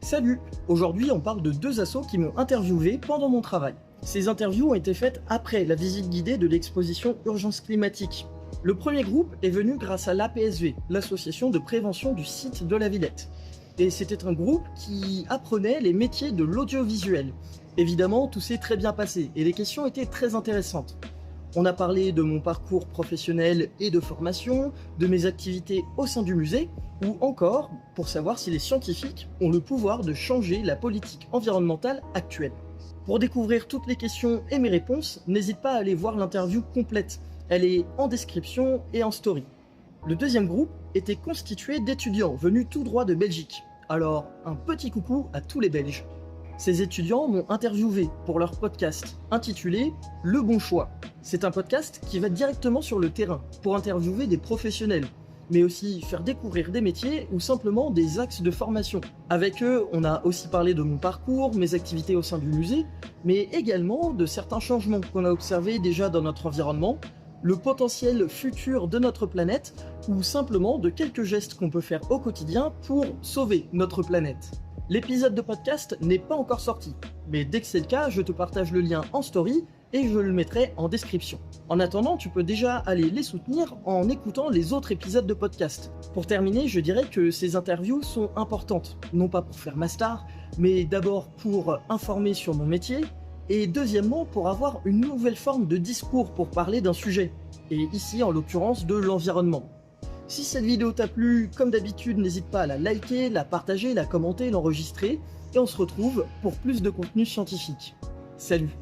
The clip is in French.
Salut! Aujourd'hui, on parle de deux assos qui m'ont interviewé pendant mon travail. Ces interviews ont été faites après la visite guidée de l'exposition Urgence climatique. Le premier groupe est venu grâce à l'APSV, l'association de prévention du site de la Villette. Et c'était un groupe qui apprenait les métiers de l'audiovisuel. Évidemment, tout s'est très bien passé et les questions étaient très intéressantes. On a parlé de mon parcours professionnel et de formation, de mes activités au sein du musée, ou encore pour savoir si les scientifiques ont le pouvoir de changer la politique environnementale actuelle. Pour découvrir toutes les questions et mes réponses, n'hésite pas à aller voir l'interview complète. Elle est en description et en story. Le deuxième groupe était constitué d'étudiants venus tout droit de Belgique. Alors, un petit coucou à tous les Belges. Ces étudiants m'ont interviewé pour leur podcast intitulé « Le bon choix ». C'est un podcast qui va directement sur le terrain pour interviewer des professionnels, mais aussi faire découvrir des métiers ou simplement des axes de formation. Avec eux, on a aussi parlé de mon parcours, mes activités au sein du musée, mais également de certains changements qu'on a observés déjà dans notre environnement, le potentiel futur de notre planète ou simplement de quelques gestes qu'on peut faire au quotidien pour sauver notre planète. L'épisode de podcast n'est pas encore sorti, mais dès que c'est le cas, je te partage le lien en story et je le mettrai en description. En attendant, tu peux déjà aller les soutenir en écoutant les autres épisodes de podcast. Pour terminer, je dirais que ces interviews sont importantes, non pas pour faire ma star, mais d'abord pour informer sur mon métier, et deuxièmement pour avoir une nouvelle forme de discours pour parler d'un sujet, et ici en l'occurrence de l'environnement. Si cette vidéo t'a plu, comme d'habitude, n'hésite pas à la liker, la partager, la commenter, l'enregistrer, et on se retrouve pour plus de contenu scientifique. Salut!